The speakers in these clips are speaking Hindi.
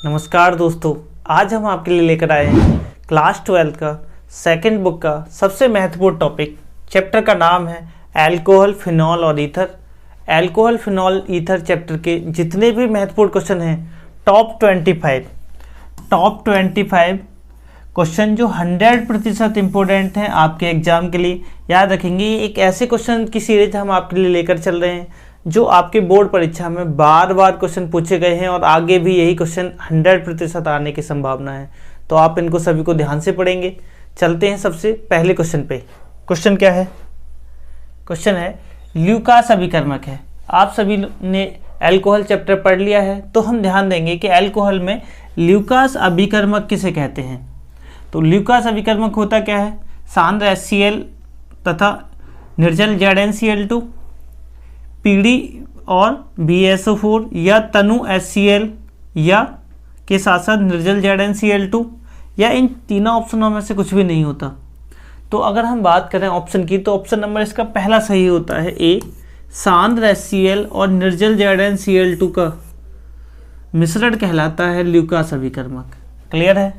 नमस्कार दोस्तों, आज हम आपके लिए लेकर आए हैं क्लास 12 का सेकंड बुक का सबसे महत्वपूर्ण टॉपिक। चैप्टर का नाम है अल्कोहल, फिनॉल और ether. Alcohol, phenol, ether chapter के जितने भी महत्वपूर्ण क्वेश्चन हैं, टॉप 25 क्वेश्चन जो 100% इम्पोर्टेंट हैं आपके एग्जाम के लिए, याद रखेंगे। ये एक ऐसे क्वेश्चन की सीरीज हम आपके लिए लेकर चल रहे हैं जो आपके बोर्ड परीक्षा में बार बार क्वेश्चन पूछे गए हैं और आगे भी यही क्वेश्चन 100% आने की संभावना है। तो आप इनको सभी को ध्यान से पढ़ेंगे। चलते हैं सबसे पहले क्वेश्चन पे। क्वेश्चन क्या है? क्वेश्चन है ल्यूकास अभिकर्मक है। आप सभी ने अल्कोहल चैप्टर पढ़ लिया है, तो हम ध्यान देंगे कि अल्कोहल में ल्यूकास अभिकर्मक किसे कहते हैं। तो ल्यूकास अभिकर्मक होता क्या है? सांद्र HCl तथा निर्जल ZnCl2, पीडी और BSO4 या तनु HCl या के साथ साथ निर्जल ZnCl2 या इन तीनों ऑप्शनों में से कुछ भी नहीं होता। तो अगर हम बात करें ऑप्शन की, तो ऑप्शन नंबर इसका पहला सही होता है ए, सांद्र HCl और निर्जल ZnCl2 का मिश्रण कहलाता है ल्यूकास अभिकर्मक। क्लियर है?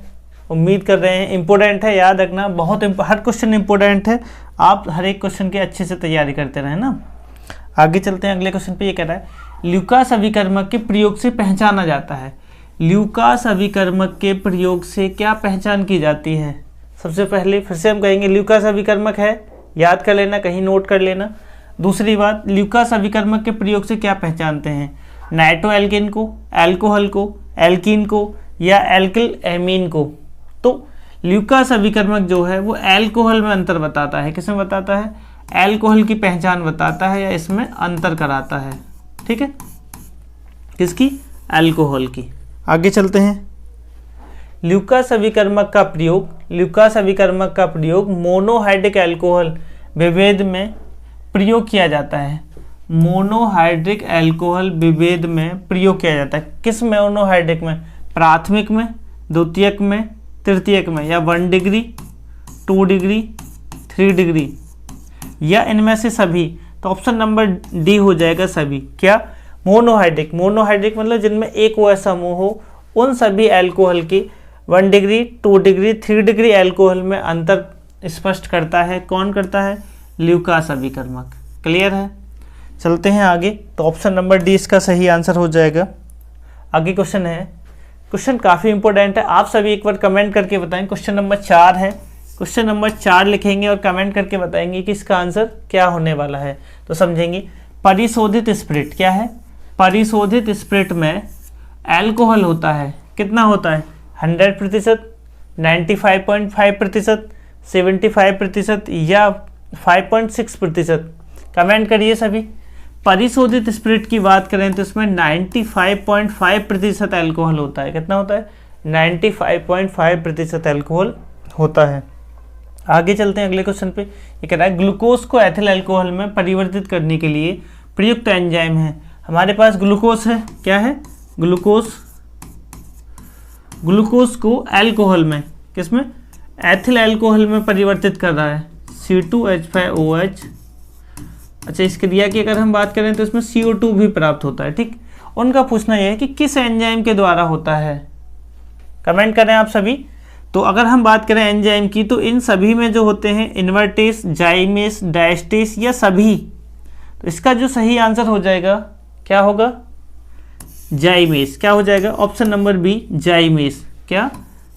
उम्मीद कर रहे हैं इंपॉर्टेंट है, याद रखना। बहुत हर क्वेश्चन इंपॉर्टेंट है, आप हर एक क्वेश्चन की अच्छे से तैयारी करते रहें ना। आगे चलते हैं अगले क्वेश्चन पे। ये कह रहा है ल्यूकास अभिकर्मक के प्रयोग से पहचाना जाता है। ल्यूकास अभिकर्मक के प्रयोग से क्या पहचान की जाती है? सबसे पहले फिर से हम कहेंगे ल्यूकास अभिकर्मक है, याद कर लेना, कहीं नोट कर लेना। दूसरी बात, ल्यूकास अभिकर्मक के प्रयोग से क्या पहचानते हैं? नाइट्रो एल्केन को, अल्कोहल को, एल्कीन को या एल्किल एमीन को। तो ल्यूकास अभिकर्मक जो है वो अल्कोहल में अंतर बताता है। किसमें बताता है? अल्कोहल की पहचान बताता है या इसमें अंतर कराता है। ठीक है, किसकी? अल्कोहल की। आगे चलते हैं। ल्यूकास अभिकर्मक का प्रयोग मोनोहाइड्रिक अल्कोहल विभेद में प्रयोग किया जाता है। मोनोहाइड्रिक अल्कोहल विभेद में प्रयोग किया जाता है। किस मोनोहाइड्रिक में? प्राथमिक में, द्वितीयक में, तृतीयक में, या 1 डिग्री, 2 डिग्री, 3 डिग्री, या इनमें से सभी। तो ऑप्शन नंबर डी हो जाएगा सभी। क्या? मोनोहाइड्रिक मतलब जिनमें एक OH समूह हो, उन सभी अल्कोहल की 1 डिग्री, 2 डिग्री, 3 डिग्री अल्कोहल में अंतर स्पष्ट करता है। कौन करता है? ल्यूकास अभिकर्मक। क्लियर है? चलते हैं आगे। तो ऑप्शन नंबर डी इसका सही आंसर हो जाएगा। आगे क्वेश्चन है, क्वेश्चन काफ़ी इंपॉर्टेंट है, आप सभी एक बार कमेंट करके बताएं। क्वेश्चन नंबर 4 है। क्वेश्चन नंबर 4 लिखेंगे और कमेंट करके बताएंगे कि इसका आंसर क्या होने वाला है। तो समझेंगे। परिशोधित स्पिरिट क्या है? परिशोधित स्पिरिट में अल्कोहल होता है। कितना होता है? 100%, 95.5%, 75% या 5.6%। कमेंट करिए सभी। परिशोधित स्पिरिट की बात करें तो इसमें 95.5% अल्कोहल होता है। कितना होता है? 95.5% अल्कोहल होता है। आगे चलते हैं अगले क्वेश्चन पे। ये कह रहा है ग्लूकोज को एथिल अल्कोहल में परिवर्तित करने के लिए प्रयुक्त एंजाइम है। हमारे पास ग्लूकोज है। क्या है? ग्लूकोज को अल्कोहल में, किसमें? एथिल अल्कोहल में परिवर्तित कर रहा है। C2H5OH। अच्छा, इस क्रिया की अगर हम बात करें तो इसमें CO2 भी प्राप्त होता है। ठीक, उनका पूछना यह है कि किस एंजाइम के द्वारा होता है। कमेंट करें आप सभी। तो अगर हम बात करें एंजाइम की, तो इन सभी में जो होते हैं इन्वर्टेस, जाइमेस, डायस्टेस या सभी। तो इसका जो सही आंसर हो जाएगा, क्या होगा? जाइमेस। क्या हो जाएगा? Option number B, zymase. क्या?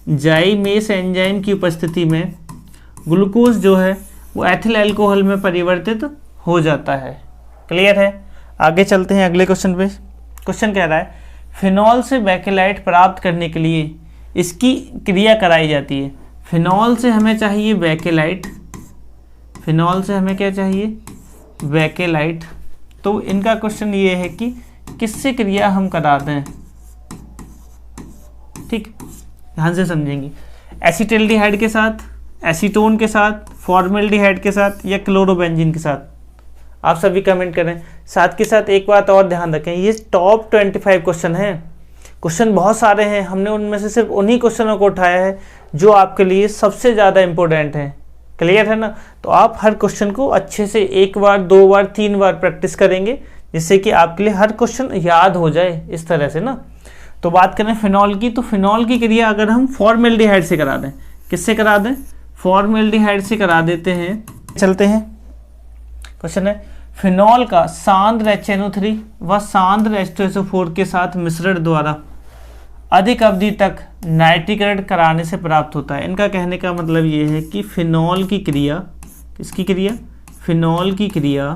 जाइमेस एंजाइम की उपस्थिति में ग्लूकोज जो है वो एथिल अल्कोहल में परिवर्तित हो जाता है। क्लियर है? आगे चलते हैं अगले क्वेश्चन पे। क्वेश्चन कह रहा है फिनॉल से बेकेलाइट प्राप्त करने के लिए इसकी क्रिया कराई जाती है। फिनॉल से हमें चाहिए बेकेलाइट। फिनॉल से हमें क्या चाहिए? बेकेलाइट। तो इनका क्वेश्चन ये है कि किससे क्रिया हम कराते हैं। ठीक, ध्यान से समझेंगे। एसिटाल्डिहाइड के साथ, एसीटोन के साथ, फॉर्मेल्डिहाइड के साथ या क्लोरोबेंजीन के साथ। आप सभी कमेंट करें। साथ के साथ एक बात और ध्यान रखें, ये टॉप 25 क्वेश्चन हैं। क्वेश्चन बहुत सारे हैं, हमने उनमें से सिर्फ उन्हीं क्वेश्चनों को उठाया है जो आपके लिए सबसे ज़्यादा इंपॉर्टेंट हैं। क्लियर है ना? तो आप हर क्वेश्चन को अच्छे से 1 बार, 2 बार, 3 बार प्रैक्टिस करेंगे, जिससे कि आपके लिए हर क्वेश्चन याद हो जाए इस तरह से ना। तो बात करें फिनॉल की, तो फिनॉल की क्रिया अगर हम फॉर्मेल्डिहाइड से करा दें, किससे करा दें, फॉर्मेल्डिहाइड से करा देते हैं। चलते हैं, क्वेश्चन है फिनॉल का सांद्र HNO3 व सांद्र H2SO4 के साथ मिश्रण द्वारा अधिक अवधि तक नाइट्रीकरण कराने से प्राप्त होता है। इनका कहने का मतलब ये है कि फिनॉल की क्रिया, किसकी क्रिया, फिनॉल की क्रिया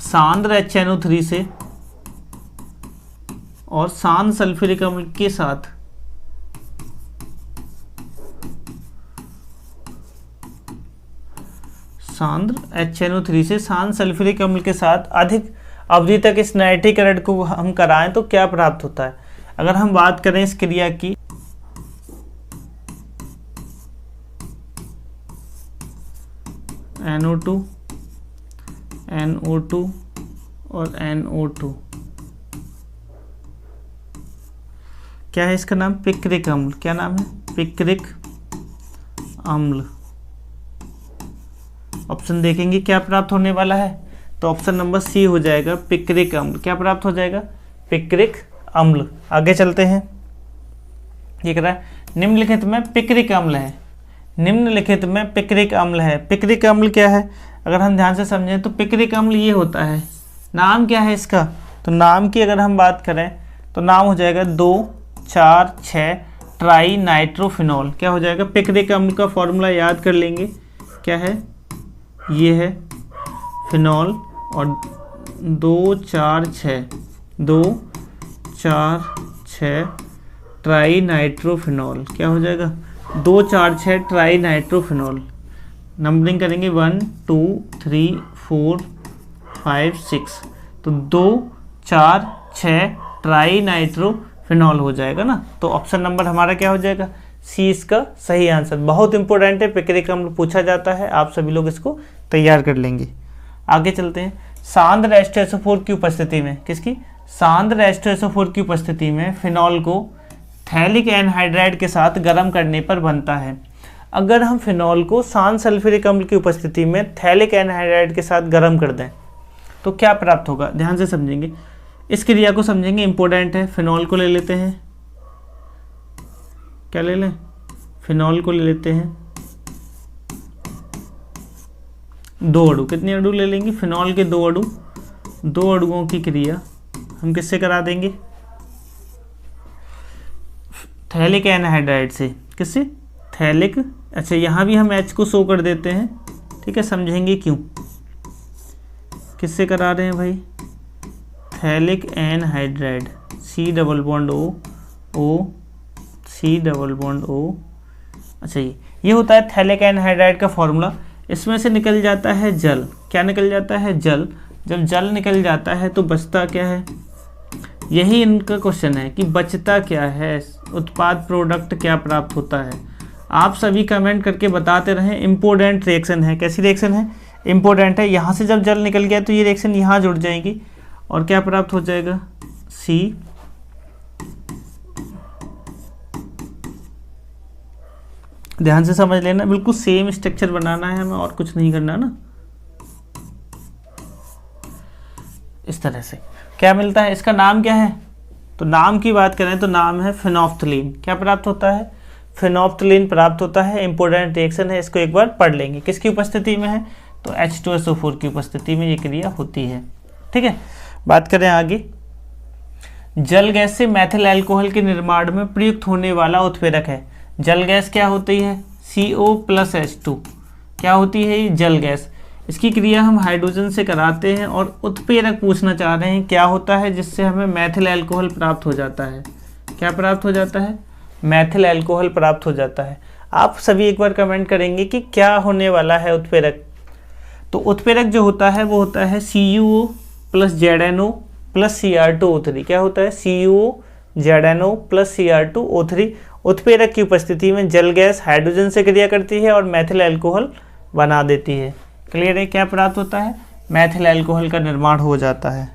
सांद्र HNO3 से और सांद्र सल्फ्यूरिक अम्ल के साथ सांद्र HNO3 से सांद्र सल्फ्यूरिक अम्ल के साथ अधिक अवधि तक इस नाइट्रीकरण को हम कराएं तो क्या प्राप्त होता है। अगर हम बात करें इस क्रिया की, NO2 NO2 और NO2, क्या है इसका नाम, पिक्रिक अम्ल। क्या नाम है, पिक्रिक अम्ल। ऑप्शन देखेंगे क्या प्राप्त होने वाला है, तो ऑप्शन नंबर सी हो जाएगा, पिक्रिक अम्ल। क्या प्राप्त हो जाएगा, पिक्रिक अम्ल। आगे चलते हैं, ये कह रहा है निम्नलिखित में पिक्रिक अम्ल है, निम्नलिखित में पिक्रिक अम्ल है। पिक्रिक अम्ल क्या है, अगर हम ध्यान से समझें तो पिक्रिक अम्ल ये होता है, नाम क्या है इसका, तो नाम की अगर हम बात करें तो नाम हो जाएगा 2,4,6 ट्राई नाइट्रोफिनॉल। क्या हो जाएगा, पिक्रिक अम्ल का फॉर्मूला याद कर लेंगे, क्या है, ये है फिनॉल और 2,4,6 ट्राई नाइट्रोफिनॉल। क्या हो जाएगा, 2,4,6 ट्राई नाइट्रोफिनॉल। नंबरिंग करेंगे 1 2 3 4 5 6, तो 2,4,6 ट्राई नाइट्रोफिनॉल हो जाएगा ना। तो ऑप्शन नंबर हमारा क्या हो जाएगा, सी इसका सही आंसर। बहुत इंपॉर्टेंट है, पिक्रिक अम्ल पूछा जाता है, आप सभी लोग इसको तैयार कर लेंगे। आगे चलते हैं, सांद्र H2SO4 की उपस्थिति में, किसकी, सांद्र H2SO4 की उपस्थिति में फिनॉल को थैलिक एनहाइड्राइड के साथ गर्म करने पर बनता है। अगर हम फिनॉल को सांद्र सल्फ्यूरिक अम्ल की उपस्थिति में थैलिक एनहाइड्राइड के साथ गर्म कर दें तो क्या प्राप्त होगा, ध्यान से समझेंगे, इस क्रिया को समझेंगे, इंपॉर्टेंट है। फिनॉल को ले लेते हैं, क्या ले लें, फिनॉल को ले लेते हैं 2 अणु। कितने अणु ले लेंगे, फिनॉल के 2 अणु, 2 अणुओं की क्रिया हम किससे करा देंगे, थैलिक एनहाइड्राइड से। किससे, थैलिक, अच्छा यहाँ भी हम H को शो कर देते हैं, ठीक है, समझेंगे क्यों, किससे करा रहे हैं भाई, phthalic anhydride, C double bond O, C double bond O। अच्छा ये होता है थैलिक एनहाइड्राइड का फॉर्मूला। इसमें से निकल जाता है जल, क्या निकल जाता है, जल। जब जल निकल जाता है तो बचता क्या है, यही इनका क्वेश्चन है कि बचता क्या है, उत्पाद प्रोडक्ट क्या प्राप्त होता है। आप सभी कमेंट करके बताते रहें, इम्पोर्टेंट रिएक्शन है। कैसी रिएक्शन है, इम्पोर्टेंट है। यहाँ से जब जल निकल गया तो ये रिएक्शन यहाँ जुड़ जाएगी और क्या प्राप्त हो जाएगा, सी। ध्यान से समझ लेना, बिल्कुल सेम स्ट्रक्चर बनाना है हमें और कुछ नहीं करना ना। इस तरह से क्या मिलता है, इसका नाम क्या है, तो नाम की बात करें तो नाम है फिनोफ्थलीन। क्या प्राप्त होता है, फिनोफ्थलीन प्राप्त होता है। इंपॉर्टेंट रिएक्शन है, इसको एक बार पढ़ लेंगे। किसकी उपस्थिति में है, तो H2SO4 की उपस्थिति में ये क्रिया होती है। ठीक है, बात करें आगे, जल गैस से मैथिल अल्कोहल के निर्माण में प्रयुक्त होने वाला उत्प्रेरक है। जल गैस क्या होती है, CO+H2। क्या होती है ये जल गैस, इसकी क्रिया हम हाइड्रोजन से कराते हैं और उत्प्रेरक पूछना चाह रहे हैं क्या होता है जिससे हमें मैथिल अल्कोहल प्राप्त हो जाता है। क्या प्राप्त हो जाता है, मैथिल अल्कोहल प्राप्त हो जाता है। आप सभी एक बार कमेंट करेंगे कि क्या होने वाला है उत्प्रेरक। तो उत्प्रेरक जो होता है वो होता है CuO + ZnO + Cr2O3। क्या होता है, CuO ZnO + Cr2O3। उत्प्रेरक की उपस्थिति में जल गैस हाइड्रोजन से क्रिया करती है और मैथिल अल्कोहल बना देती है। क्लियर है, क्या प्राप्त होता है, मैथिल अल्कोहल का निर्माण हो जाता है।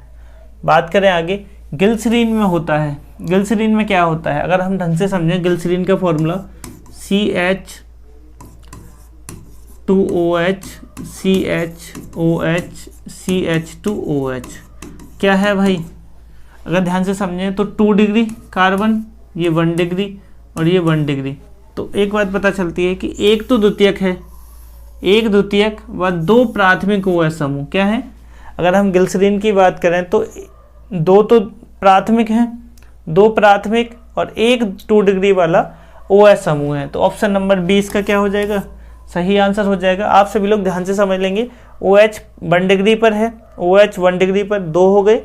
बात करें आगे, ग्लिसरीन में होता है। ग्लिसरीन में क्या होता है, अगर हम ढंग से समझें, ग्लिसरीन का फॉर्मूला CH2OH CHOH CH2OH। क्या है भाई, अगर ध्यान से समझें तो 2 डिग्री कार्बन, ये 1 डिग्री और ये 1 डिग्री। तो एक बात पता चलती है कि एक तो द्वितीयक है, एक द्वितीयक व 2 प्राथमिक OH समूह क्या है। अगर हम ग्लिसरीन की बात करें तो 2 तो प्राथमिक हैं, 2 प्राथमिक और एक 2 डिग्री वाला OH समूह है। तो ऑप्शन नंबर 20 का क्या हो जाएगा, सही आंसर हो जाएगा। आप सभी लोग ध्यान से समझ लेंगे, OH 1 डिग्री पर है, OH 1 डिग्री पर 2 हो गए,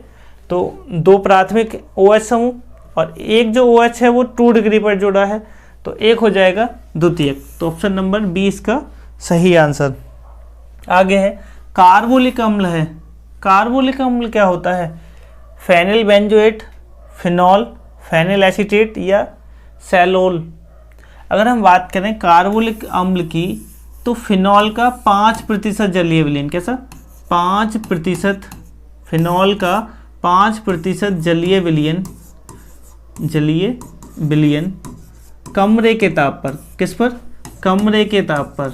तो 2 प्राथमिक OH समूह और एक जो OH है वो 2 डिग्री पर जुड़ा है, तो एक हो जाएगा द्वितीयक। तो ऑप्शन नंबर 20 का सही आंसर। आगे है कार्बोलिक अम्ल है। कार्बोलिक अम्ल क्या होता है, phenyl benzoate, phenol, phenyl acetate या सैलोल। अगर हम बात करें कार्बोलिक अम्ल की तो फिनॉल का 5% जलीय विलयन, कैसा 5%, फिनॉल का 5% जलीय विलयन कमरे के ताप पर, किस पर, कमरे के ताप पर,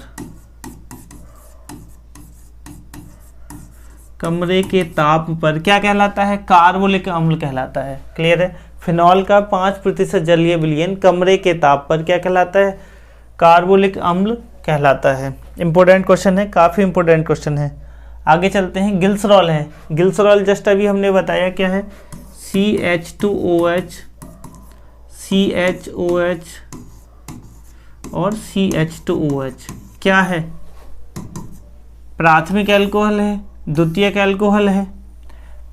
कमरे के ताप पर क्या कहलाता है, कार्बोलिक अम्ल कहलाता है। क्लियर है, फिनॉल का 5% जलीय विलयन कमरे के ताप पर क्या कहलाता है, कार्बोलिक अम्ल कहलाता है। इंपॉर्टेंट क्वेश्चन है, काफ़ी इंपॉर्टेंट क्वेश्चन है। आगे चलते हैं, ग्लिसरॉल है। ग्लिसरॉल जस्ट अभी हमने बताया क्या है, CH2OH, CHOH और CH2OH क्या है, प्राथमिक एल्कोहल है, द्वितीयक एल्कोहल है,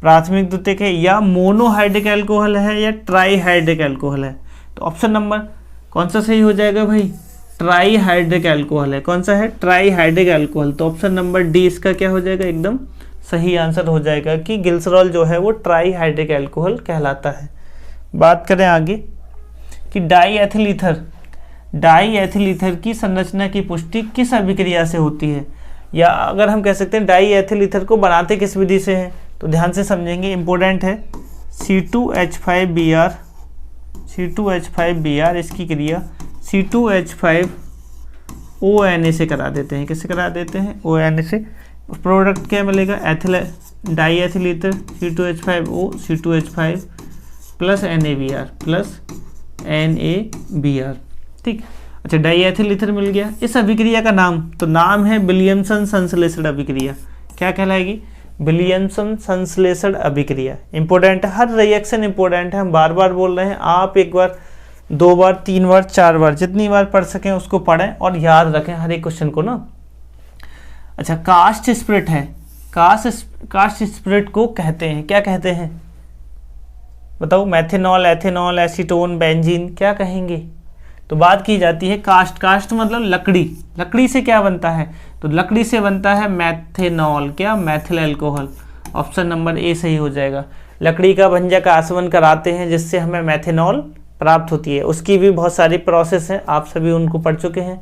प्राथमिक द्वितीयक है या मोनोहाइड्रिक एल्कोहल है या ट्राईहाइड्रिक एल्कोहल है। तो ऑप्शन नंबर कौन सा सही हो जाएगा भाई, ट्राईहाइड्रिक एल्कोहल है। कौन सा है, ट्राईहाइड्रिक एल्कोहल। तो ऑप्शन नंबर डी इसका क्या हो जाएगा, एकदम सही आंसर हो जाएगा कि ग्लिसरॉल जो है वो ट्राईहाइड्रिक एल्कोहल कहलाता है। बात करें आगे कि डाईएथिल ईथर, डाईएथिल ईथर की संरचना की पुष्टि किस अभिक्रिया से होती है, या अगर हम कह सकते हैं डाईएथिल ईथर को बनाते किस विधि से हैं। तो ध्यान से समझेंगे, इंपॉर्टेंट है। C2H5Br, C2H5Br इसकी क्रिया C2H5ONA से करा देते हैं। किससे करा देते हैं, ONA से। प्रोडक्ट क्या मिलेगा, ethyl diethyl ether C2H5O, C2H5 plus NaBr plus NaBr। ठीक, अच्छा डाईएथिल ईथर मिल गया। इस अभिक्रिया का नाम, तो नाम है विलियमसन संश्लेषण अभिक्रिया। क्या कहलाएगी, विलियमसन संश्लेषण अभिक्रिया। इंपॉर्टेंट है, हर रिएक्शन इंपॉर्टेंट है, हम बार बार बोल रहे हैं। आप एक बार, 2 बार, 3 बार, 4 बार, जितनी बार पढ़ सकें उसको पढ़ें और याद रखें हर एक क्वेश्चन को ना। अच्छा, कास्ट स्प्रिट है। कास्ट स्प्रिट को कहते हैं, क्या कहते हैं बताओ, मेथेनॉल, एथेनॉल, एसीटोन, बेंजीन, क्या कहेंगे। तो बात की जाती है कास्ट। कास्ट मतलब लकड़ी, लकड़ी से क्या बनता है, तो लकड़ी से बनता है मेथेनॉल, क्या, Maithil alcohol. Option number A सही हो जाएगा। लकड़ी का भंजक आसवन कराते हैं जिससे हमें मेथेनॉल प्राप्त होती है। उसकी भी बहुत सारी प्रोसेस हैं, आप सभी उनको पढ़ चुके हैं,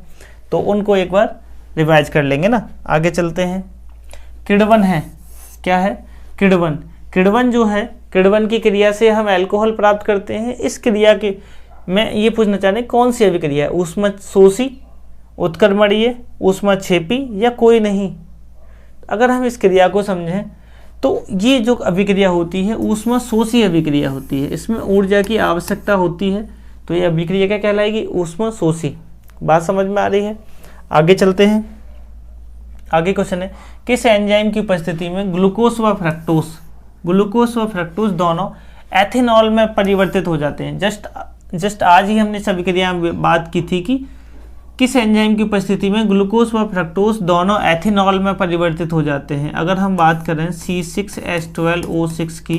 तो उनको एक बार रिवाइज कर लेंगे ना। आगे चलते हैं, किण्वन है। क्या है, किण्वन। किण्वन जो है, किण्वन की क्रिया से हम अल्कोहल प्राप्त करते हैं। इस क्रिया के मैं ये पूछना चाह रहे हैं कौन सी अभिक्रिया है, ऊष्मशोषी, उत्क्रमणीय, ऊष्मक्षेपी या कोई नहीं। अगर हम इस क्रिया को समझें तो ये जो अभिक्रिया होती है ऊष्मशोषी अभिक्रिया होती है, इसमें ऊर्जा की आवश्यकता होती है, तो ये अभिक्रिया क्या कहलाएगी, ऊष्मशोषी। बात समझ में आ रही है। आगे चलते हैं, आगे क्वेश्चन है, किस एंजाइम की उपस्थिति में ग्लूकोज व फ्रक्टोज दोनों एथेनॉल में परिवर्तित हो जाते हैं। जस्ट आज ही हमने इस अभिक्रिया में बात की थी कि किस एंजाइम की उपस्थिति में ग्लूकोज व फ्रक्टोज दोनों एथेनॉल में परिवर्तित हो जाते हैं। अगर हम बात करें C6H12O6 की,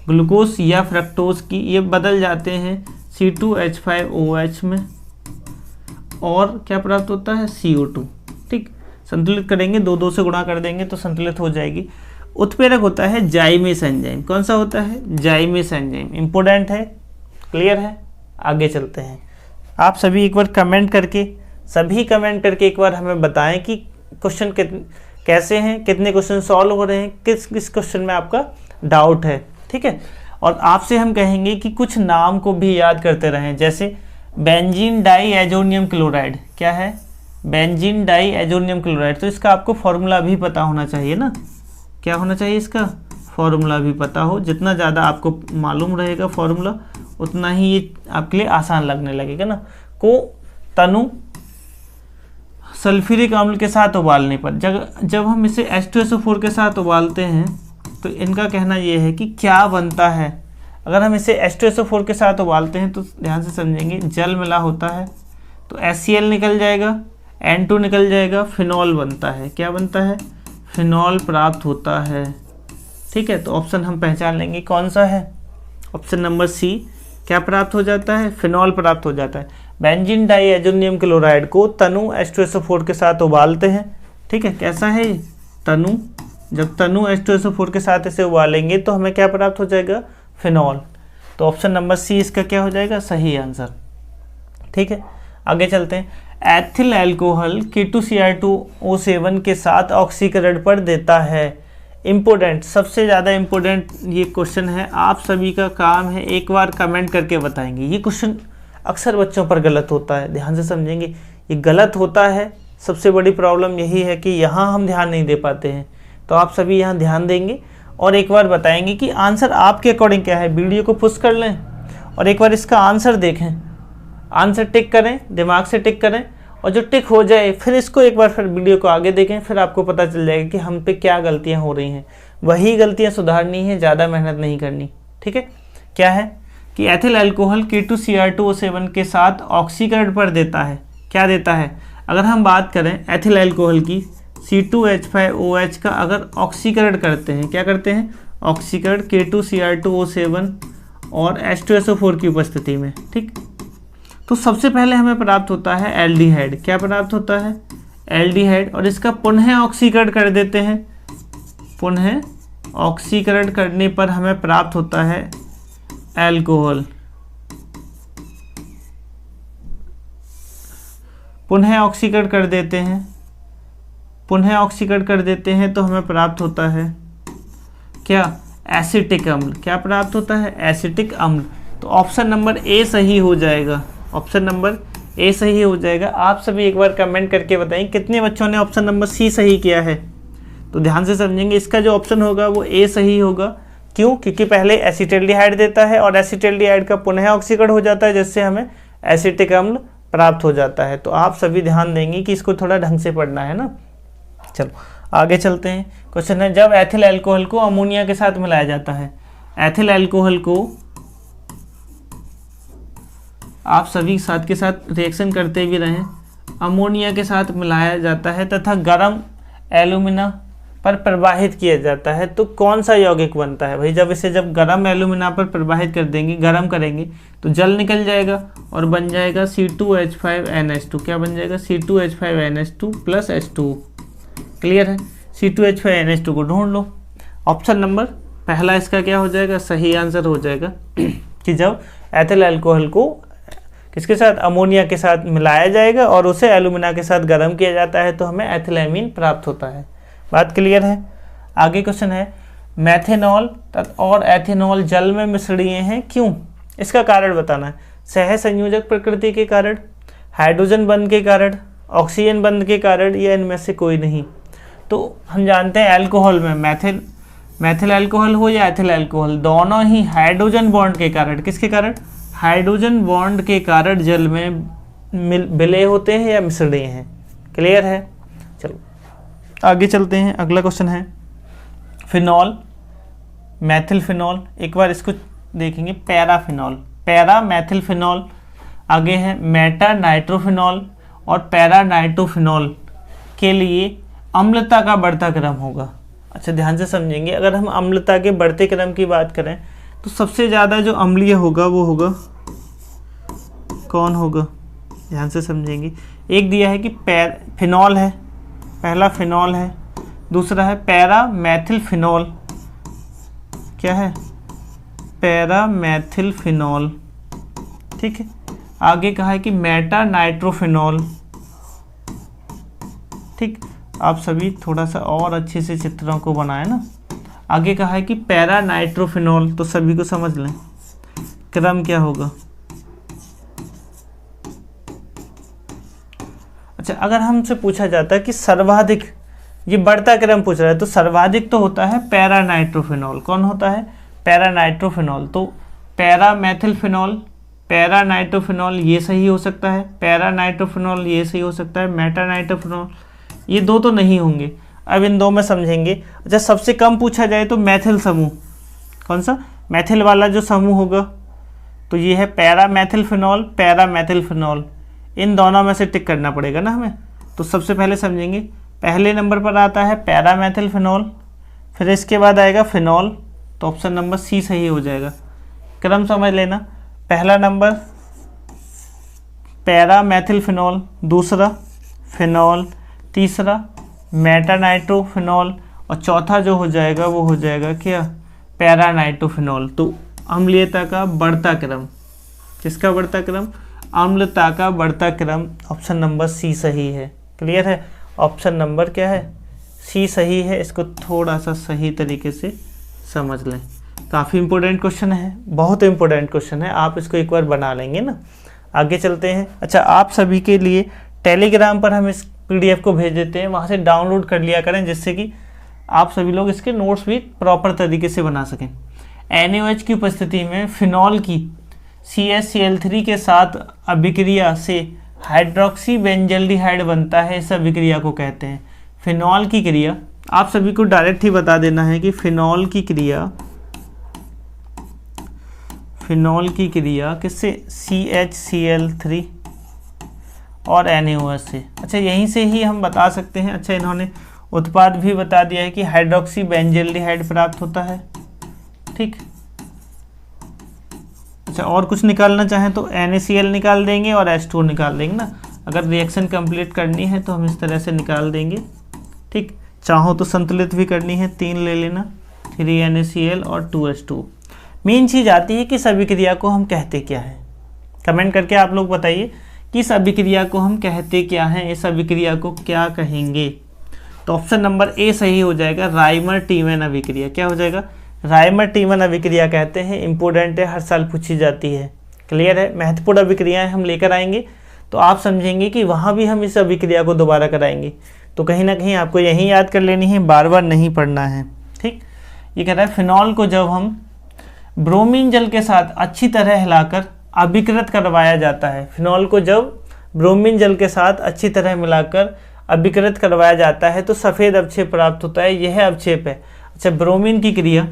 ग्लूकोज या फ्रक्टोज की, ये बदल जाते हैं C2H5OH में और क्या प्राप्त होता है, CO2। ठीक, संतुलित करेंगे, 2 से गुणा कर देंगे तो संतुलित हो जाएगी। उत्प्रेरक होता है जाइमेस एंजाइम। कौन सा होता है, जाइमेस एंजाइम। इंपॉर्टेंट है, क्लियर है। आगे चलते हैं, आप सभी एक बार कमेंट करके एक बार हमें बताएं कि क्वेश्चन कैसे हैं, कितने क्वेश्चन सॉल्व हो रहे हैं, किस क्वेश्चन में आपका डाउट है। ठीक है, और आपसे हम कहेंगे कि कुछ नाम को भी याद करते रहें, जैसे बेंजीन डाई एजोनियम क्लोराइड। क्या है, बेंजीन डाई एजोनियम क्लोराइड। तो इसका आपको फॉर्मूला भी पता होना चाहिए ना, क्या होना चाहिए इसका फॉर्मूला भी पता हो। जितना ज़्यादा आपको मालूम रहेगा फॉर्मूला, उतना ही ये आपके लिए आसान लगने लगेगा ना। को तनु सल्फ्यूरिक अम्ल के साथ उबालने पर जब हम इसे H2SO4 के साथ उबालते हैं तो इनका कहना ये है कि क्या बनता है। अगर हम इसे H2SO4 के साथ उबालते हैं तो ध्यान से समझेंगे, जल मिला होता है तो HCl निकल जाएगा, N2 निकल जाएगा, फिनॉल बनता है। क्या बनता है? फिनॉल प्राप्त होता है। ठीक है, तो ऑप्शन हम पहचान लेंगे कौन सा है, ऑप्शन नंबर सी। क्या प्राप्त हो जाता है? फिनॉल प्राप्त हो जाता है। बेंजीन डाईएजोनियम क्लोराइड को तनु H2SO4 के साथ उबालते हैं। ठीक है, कैसा है ये? तनु, जब तनु H2SO4 के साथ इसे उबालेंगे तो हमें क्या प्राप्त हो जाएगा? फिनॉल। तो ऑप्शन नंबर सी इसका क्या हो जाएगा? सही आंसर। ठीक है, आगे चलते हैं। एथिल अल्कोहल K2Cr2O7 के साथ ऑक्सीकरण पर देता है। इम्पोर्टेंट, सबसे ज़्यादा इम्पोर्टेंट ये क्वेश्चन है। आप सभी का काम है एक बार कमेंट करके बताएंगे। ये क्वेश्चन अक्सर बच्चों पर गलत होता है, ध्यान से समझेंगे। ये गलत होता है, सबसे बड़ी प्रॉब्लम यही है कि यहाँ हम ध्यान नहीं दे पाते हैं। तो आप सभी यहाँ ध्यान देंगे और एक बार बताएंगे कि आंसर आपके अकॉर्डिंग क्या है। वीडियो को पुश कर लें और एक बार इसका आंसर देखें, आंसर टिक करें, दिमाग से टिक करें, और जो टिक हो जाए फिर इसको एक बार फिर वीडियो को आगे देखें, फिर आपको पता चल जाएगा कि हम पे क्या गलतियाँ हो रही हैं। वही गलतियाँ सुधारनी है, ज़्यादा मेहनत नहीं करनी। ठीक है, क्या है कि एथिल अल्कोहल K2Cr2O7 के साथ ऑक्सीकरण पर देता है। क्या देता है? अगर हम बात करें एथिल अल्कोहल की, C2H5OH का अगर ऑक्सीकरण करते हैं, क्या करते हैं? ऑक्सीकरण K2Cr2O7 और H2SO4 की उपस्थिति में। ठीक, तो सबसे पहले हमें प्राप्त होता है एल्डिहाइड। क्या प्राप्त होता है? एल्डिहाइड। और इसका पुनः ऑक्सीकरण कर देते हैं। पुनः ऑक्सीकरण करने पर हमें प्राप्त होता है अल्कोहल। पुनः ऑक्सीकरण कर देते हैं, पुनः ऑक्सीकरण कर देते हैं तो हमें प्राप्त होता है क्या? एसिटिक अम्ल। क्या प्राप्त होता है? एसिटिक अम्ल। तो ऑप्शन नंबर ए सही हो जाएगा, ऑप्शन नंबर ए सही हो जाएगा। आप सभी एक बार कमेंट करके बताएं कितने बच्चों ने ऑप्शन नंबर सी सही किया है। तो ध्यान से समझेंगे, इसका जो ऑप्शन होगा वो ए सही होगा। क्यों? क्योंकि पहले एसिटाल्डिहाइड देता है और एसिटाल्डिहाइड का पुनः ऑक्सीकरण हो जाता है, जिससे हमें एसिटिक अम्ल प्राप्त हो जाता है। तो आप सभी ध्यान देंगे कि इसको थोड़ा ढंग से पढ़ना है ना। चलो आगे चलते हैं। क्वेश्चन है, जब एथिल अल्कोहल को अमोनिया के साथ मिलाया जाता है। एथिल अल्कोहल को आप सभी साथ के साथ रिएक्शन करते भी रहें। अमोनिया के साथ मिलाया जाता है तथा गर्म एल्यूमिना पर प्रवाहित किया जाता है, तो कौन सा यौगिक बनता है? भाई जब गर्म एल्यूमिना पर प्रवाहित कर देंगे, गर्म करेंगे तो जल निकल जाएगा और बन जाएगा C2H5NH2। क्या बन जाएगा? C2H5NH2 plus H2। क्लियर है? C2H5NH2 को ढूंढ लो। ऑप्शन नंबर पहला इसका क्या हो जाएगा? सही आंसर हो जाएगा कि जब एथिल अल्कोहल को किसके साथ? अमोनिया के साथ मिलाया जाएगा और उसे एल्यूमिना के साथ गर्म किया जाता है तो हमें एथिलैमीन प्राप्त होता है। बात क्लियर है? आगे क्वेश्चन है, मेथेनॉल और एथेनॉल जल में मिश्रणीय हैं, क्यों? इसका कारण बताना है। सह संयोजक प्रकृति के कारण, हाइड्रोजन बंध के कारण, ऑक्सीजन बंध के कारण, या इनमें से कोई नहीं। तो हम जानते हैं अल्कोहल में मैथिल अल्कोहल हो या एथिल अल्कोहल, दोनों ही हाइड्रोजन बॉन्ड के कारण, किसके कारण? हाइड्रोजन बॉन्ड के कारण जल में विलय होते हैं या मिश्रणीय हैं। क्लियर है? चलो आगे चलते हैं। अगला क्वेश्चन है फिनॉल, मैथिल फिनॉल। एक बार इसको देखेंगे, पैराफिनॉल, पैरा मैथिल फिनॉल। आगे है मेटा नाइट्रोफिनॉल और पैरा नाइट्रोफिनॉल के लिए अम्लता का बढ़ता क्रम होगा। अच्छा ध्यान से समझेंगे, अगर हम अम्लता के बढ़ते क्रम की बात करें तो सबसे ज़्यादा जो अम्लीय होगा वो होगा, कौन होगा? ध्यान से समझेंगे। एक दिया है कि फिनॉल है, पहला फिनॉल है, दूसरा है पैरा मैथिल फिनॉल। क्या है? Para Maithil phenol. ठीक है, आगे कहा है कि मेटा नाइट्रोफिनॉल। ठीक, आप सभी थोड़ा सा और अच्छे से चित्रों को बनाएं ना। आगे कहा है कि पैरा नाइट्रोफिनॉल, तो सभी को समझ लें क्रम क्या होगा। अच्छा, अगर हमसे पूछा जाता है कि सर्वाधिक ये बढ़ता क्रम पूछ रहा है, तो सर्वाधिक तो होता है पैरा नाइट्रोफिनॉल। कौन होता है? Para nitrophenol. तो पैरा मेथिलफिनॉल, पैरा नाइट्रोफिनॉल ये सही हो सकता है, पैरा नाइट्रोफिनॉल ये सही हो सकता है, मेटा नाइट्रोफिनॉल ये दो तो नहीं होंगे। अब इन दो में समझेंगे। अच्छा, सबसे कम पूछा जाए तो मैथिल समूह, कौन सा? मैथिल वाला जो समूह होगा, तो ये है पैरा मेथिलफिनॉल, पैरा मेथिलफिनॉल। इन दोनों में से टिक करना पड़ेगा ना हमें। तो सबसे पहले समझेंगे, पहले नंबर पर आता है पैरा मेथिलफिनॉल, फिर इसके बाद आएगा फिनॉल, तो ऑप्शन नंबर सी सही हो जाएगा। क्रम समझ लेना, पहला नंबर पैरा मेथिलफिनॉल, दूसरा फिनॉल, तीसरा मेटा नाइट्रोफिनॉल, और चौथा जो हो जाएगा वो हो जाएगा क्या? Para nitrophenol. तो अम्लीयता का बढ़ता क्रम, किसका बढ़ता क्रम? अम्लता का बढ़ता क्रम। ऑप्शन नंबर सी सही है। क्लियर है? ऑप्शन नंबर क्या है? सी सही है। इसको थोड़ा सा सही तरीके से समझ लें। काफ़ी इंपॉर्टेंट क्वेश्चन है, बहुत इंपॉर्टेंट क्वेश्चन है। आप इसको एक बार बना लेंगे ना। आगे चलते हैं। अच्छा, आप सभी के लिए टेलीग्राम पर हम इस PDF को भेज देते हैं, वहाँ से डाउनलोड कर लिया करें, जिससे कि आप सभी लोग इसके नोट्स भी प्रॉपर तरीके से बना सकें। NaOH की उपस्थिति में फिनॉल की CaCl3 के साथ अभिक्रिया से हाइड्रोक्सी बेंजल्डिहाइड बनता है। इस अभिक्रिया को कहते हैं फिनॉल की क्रिया। आप सभी को डायरेक्ट ही बता देना है कि फिनॉल की क्रिया किससे? CHCl3 और NaOH से। अच्छा, यहीं से ही हम बता सकते हैं। अच्छा, इन्होंने उत्पाद भी बता दिया है कि हाइड्रोक्सी बेंजल्डिहाइड प्राप्त होता है। ठीक। अच्छा, और कुछ निकालना चाहें तो NaCl निकाल देंगे और H2O निकाल देंगे ना। अगर रिएक्शन कंप्लीट करनी है तो हम इस तरह से निकाल देंगे। ठीक। चाहो तो संतुलित भी करनी है, 3 ले लेना, 3 NaCl और 2 H2O। मेन चीज़ आती है कि इस अभिक्रिया को हम कहते क्या हैं। कमेंट करके आप लोग बताइए कि इस अभिक्रिया को हम कहते क्या हैं, इस अभिक्रिया को क्या कहेंगे। तो ऑप्शन नंबर ए सही हो जाएगा, राइमर टीमैन अभिक्रिया। क्या हो जाएगा? राइमर टीमैन अभिक्रिया कहते हैं। इंपॉर्टेंट है, हर साल पूछी जाती है। क्लियर है? महत्वपूर्ण अभिक्रियाएं हम लेकर आएंगे, तो आप समझेंगे कि वहाँ भी हम इस अभिक्रिया को दोबारा कराएंगे। तो कहीं ना कहीं आपको यही याद कर लेनी है, बार बार नहीं पढ़ना है। ठीक। ये कह रहा है फिनॉल को जब हम ब्रोमीन जल के साथ अच्छी तरह हिलाकर अभिकृत करवाया जाता है। फिनॉल को जब ब्रोमीन जल के साथ अच्छी तरह मिलाकर अभिकृत करवाया जाता है तो सफ़ेद अवक्षेप प्राप्त होता है। यह अवक्षेप है। अच्छा, ब्रोमीन की क्रिया,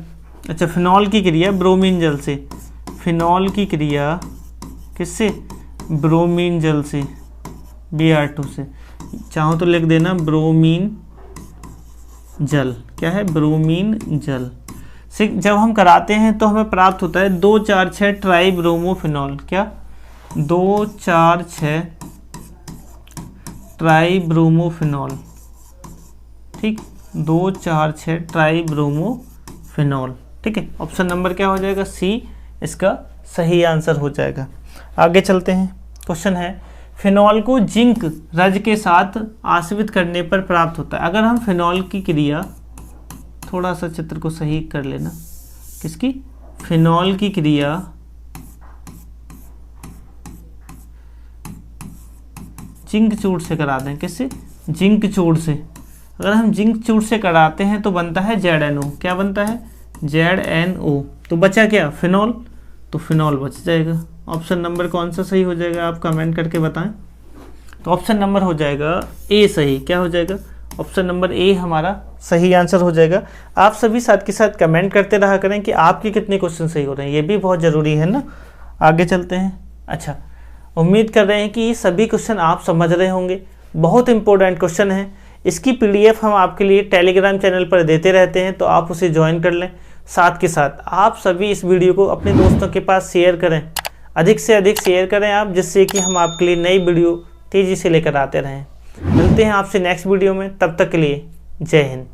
अच्छा फिनॉल की क्रिया ब्रोमीन जल से, फिनॉल की क्रिया किससे? ब्रोमीन जल से, Br2 से। चाहो तो लिख देना ब्रोमीन जल। क्या है? ब्रोमीन जल से जब हम कराते हैं तो हमें प्राप्त होता है 2,4,6 ट्राइब्रोमोफिनॉल। क्या? 2,4,6 ट्राइब्रोमोफिनॉल। ठीक, 2,4,6 ट्राइब्रोमोफिनॉल। ठीक है, ऑप्शन नंबर क्या हो जाएगा? सी इसका सही आंसर हो जाएगा। आगे चलते हैं। क्वेश्चन है, फिनॉल को जिंक रज के साथ आश्रित करने पर प्राप्त होता है। अगर हम फिनॉल की क्रिया, थोड़ा सा चित्र को सही कर लेना, किसकी? फिनॉल की क्रिया जिंक चूर्ण से करा दें। किससे? जिंक चूर्ण से। अगर हम जिंक चूर्ण से कराते हैं तो बनता है ZNO। क्या बनता है? ZNO। तो बचा क्या? फिनॉल। तो फिनॉल बच जाएगा। ऑप्शन नंबर कौन सा सही हो जाएगा? आप कमेंट करके बताएं। तो ऑप्शन नंबर हो जाएगा ए सही। क्या हो जाएगा? ऑप्शन नंबर ए हमारा सही आंसर हो जाएगा। आप सभी साथ के साथ कमेंट करते रहा करें कि आपके कितने क्वेश्चन सही हो रहे हैं, ये भी बहुत ज़रूरी है ना। आगे चलते हैं। अच्छा, उम्मीद कर रहे हैं कि ये सभी क्वेश्चन आप समझ रहे होंगे। बहुत इंपॉर्टेंट क्वेश्चन है। इसकी PDF हम आपके लिए टेलीग्राम चैनल पर देते रहते हैं, तो आप उसे ज्वाइन कर लें। साथ के साथ आप सभी इस वीडियो को अपने दोस्तों के पास शेयर करें, अधिक से अधिक शेयर करें आप, जिससे कि हम आपके लिए नई वीडियो तेज़ी से लेकर आते रहें। मिलते हैं आपसे नेक्स्ट वीडियो में, तब तक के लिए जय हिंद।